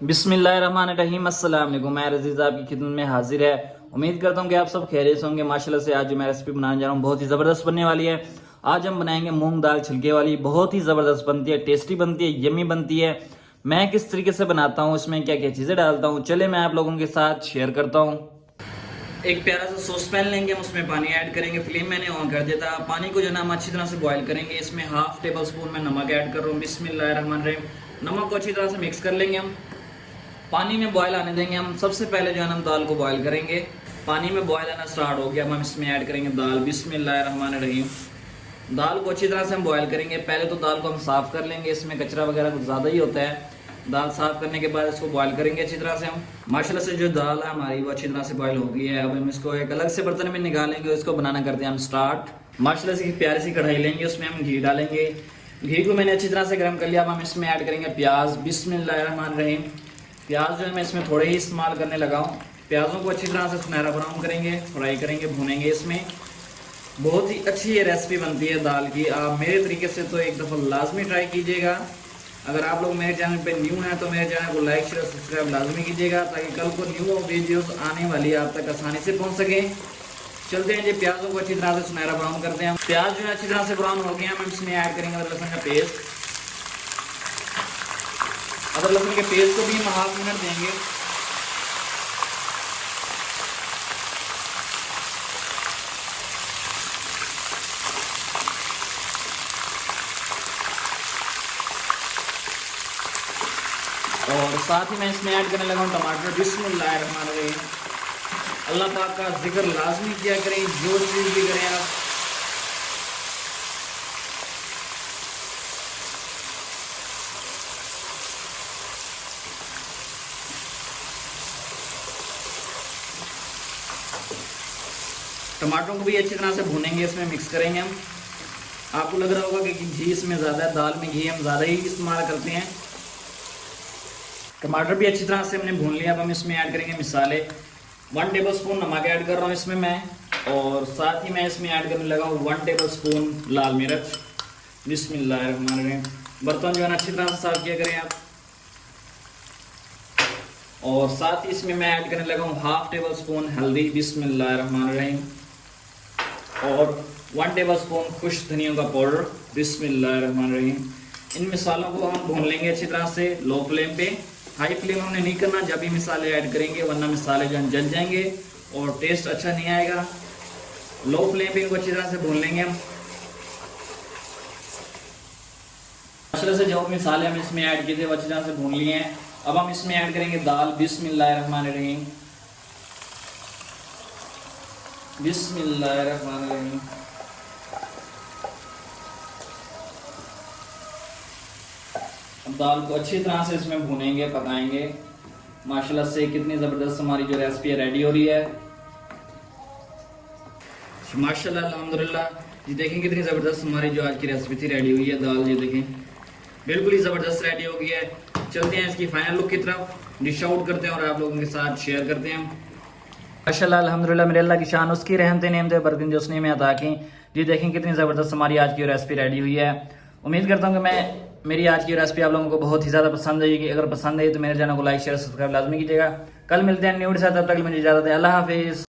बिस्मिल्लाहिर्रहमानिर्रहीम। अस्सलाम वालेकुम। मैं रजीज़ आपकी खिदमत में हाजिर है। उम्मीद करता हूँ कि आप सब खैरियत से होंगे। माशाल्लाह से आज जो मैं रेसिपी बनाने जा रहा हूँ बहुत ही ज़बरदस्त बनने वाली है। आज हम बनाएंगे मूंग दाल छिलके वाली। बहुत ही ज़बरदस्त बनती है, टेस्टी बनती है, यम्मी बनती है। मैं किस तरीके से बनाता हूँ, इसमें क्या क्या चीज़ें डालता हूँ, चले मैं आप लोगों के साथ शेयर करता हूँ। एक प्यारा सा सॉस पैन लेंगे, हम उसमें पानी ऐड करेंगे। फ्लेम मैंने ऑन कर दिया था। पानी को जो ना हम अच्छी तरह से बॉईल करेंगे। इसमें हाफ टेबल स्पून मैं नमक ऐड कर रहा हूँ। बिस्मिल्लाहिर्रहमानिर्रहीम। नमक को अच्छी तरह से मिक्स कर लेंगे। हम पानी में बॉयल आने देंगे। हम सबसे पहले जो है हम दाल को बॉयल करेंगे। पानी में बॉयल आना स्टार्ट हो गया, अब हम इसमें ऐड करेंगे दाल। बिस्मिल्लाहिर्रहमानिर्रहीम। दाल को अच्छी तरह से हम बॉयल करेंगे। पहले तो दाल को हम साफ कर लेंगे, इसमें कचरा वगैरह कुछ ज़्यादा ही होता है। दाल साफ करने के बाद इसको बॉयल करेंगे अच्छी तरह से हम। माशाल्लाह से जो दाल है हमारी वो अच्छी तरह से बॉयल हो गई है। अब हम इसको एक अलग से बर्तन में निकालेंगे, इसको बनाना करते हैं हम स्टार्ट। माशाल्लाह से प्यारी सी कढ़ाई लेंगे, उसमें हम घी डालेंगे। घी को मैंने अच्छी तरह से गर्म कर लिया। अब हम इसमें ऐड करेंगे प्याज। बिस्मिल्लाहिर्रहमानिर्रहीम। प्याज जो है मैं इसमें थोड़े ही इस्तेमाल करने लगा हूँ। प्याजों को अच्छी तरह से सुनहरा ब्राउन करेंगे, फ्राई करेंगे, भूनेंगे। इसमें बहुत ही अच्छी ये रेसिपी बनती है दाल की। आप मेरे तरीके से तो एक दफ़ा लाजमी ट्राई कीजिएगा। अगर आप लोग मेरे चैनल पे न्यू हैं तो मेरे चैनल को लाइक शेयर सब्सक्राइब लाजमी कीजिएगा, ताकि कल को न्यू वीडियोस आने वाली आप तक आसानी से पहुंच सके। चलते हैं जी, प्याजों को अच्छी तरह से सुनहरा ब्राउन करते हैं। प्याज जो है अच्छी तरह से ब्राउन हो गया, हम इसमें ऐड करेंगे अदरक लहसुन का पेस्ट। अदरक लहसुन के पेस्ट को भी हम हाफ मिनट देंगे। और साथ ही मैं इसमें ऐड करने लगा हूँ टमाटर। बिस्मिल्लाहिर्रहमानिर्रहीम। अल्लाह पाक का जिक्र लाजमी किया करें, जो चीज़ भी करें आप। टमाटरों को भी अच्छी तरह से भूनेंगे, इसमें मिक्स करेंगे हम। आपको लग रहा होगा कि घी इसमें ज़्यादा है, दाल में घी हम ज़्यादा ही इस्तेमाल करते हैं। टमाटर भी अच्छी तरह से हमने भून लिया। अब हम इसमें ऐड करेंगे मसाले। 1 टेबल स्पून नमक ऐड कर रहा हूँ इसमें मैं, और साथ ही मैं इसमें ऐड करने लगा हूँ 1 टेबल स्पून लाल मिर्च। बिस्मिल्लाहिर्रहमानिर्रहीम। बर्तन जो है ना अच्छी तरह से साफ किया करें आप। और साथ ही इसमें मैं ऐड करने लगा हूँ हाफ टेबल स्पून हल्दी। बिस्मिल्लाहिर्रहमानिर्रहीम। और 1 टेबल स्पून खुश्क धनिया का पाउडर। बिस्मिल्लाहिर्रहमानिर्रहीम। इन मसालों को हम भून लेंगे अच्छी तरह से लो फ्लेम पे। हाई फ्लेम हमने नहीं करना जब भी मसाले ऐड करेंगे, वरना मसाले जो हैं जल जाएंगे और टेस्ट अच्छा नहीं आएगा। लो फ्लेम पे इनको अच्छी तरह से भून लेंगे हम। माशाल्लाह से जो मसाले हम इसमें ऐड किए थे वो अच्छी तरह से भून लिए हैं। अब हम इसमें ऐड करेंगे दाल। बिस्मिल्लाहिर्रहमानिर्रहीम। बिस्मिल्लाहिर्रहमानिर्रहीम। दाल को अच्छी तरह से इसमें भूनेंगे, पकाएंगे। माशाल्लाह से कितनी ज़बरदस्त हमारी जो रेसिपी रेडी हो रही है। माशाल्लाह अल्हम्दुलिल्लाह। ये देखें कितनी ज़बरदस्त हमारी जो आज की रेसिपी थी रेडी हुई है। दाल ये देखें बिल्कुल ही ज़बरदस्त रेडी हो गई है। चलते हैं इसकी फाइनल लुक की तरफ, डिश आउट करते हैं और आप लोगों के साथ शेयर करते हैं। माशाल्लाह अल्हम्दुलिल्लाह, मेरे अल्लाह की शान, उसकी रहमतें नेमतें बरकतें जो उसने में अता की। जी देखें कितनी ज़बरदस्त हमारी आज की रेसिपी रेडी हुई है। उम्मीद करता हूँ कि मेरी आज की रेसिपी आप लोगों को बहुत ही ज़्यादा पसंद आएगी। अगर पसंद आई तो मेरे चैनल को लाइक शेयर सब्सक्राइब लाजमी कीजिएगा। कल मिलते हैं न्यू वीडियो के साथ, तब तक मुझे इजाज़त है। अल्लाह हाफिज़।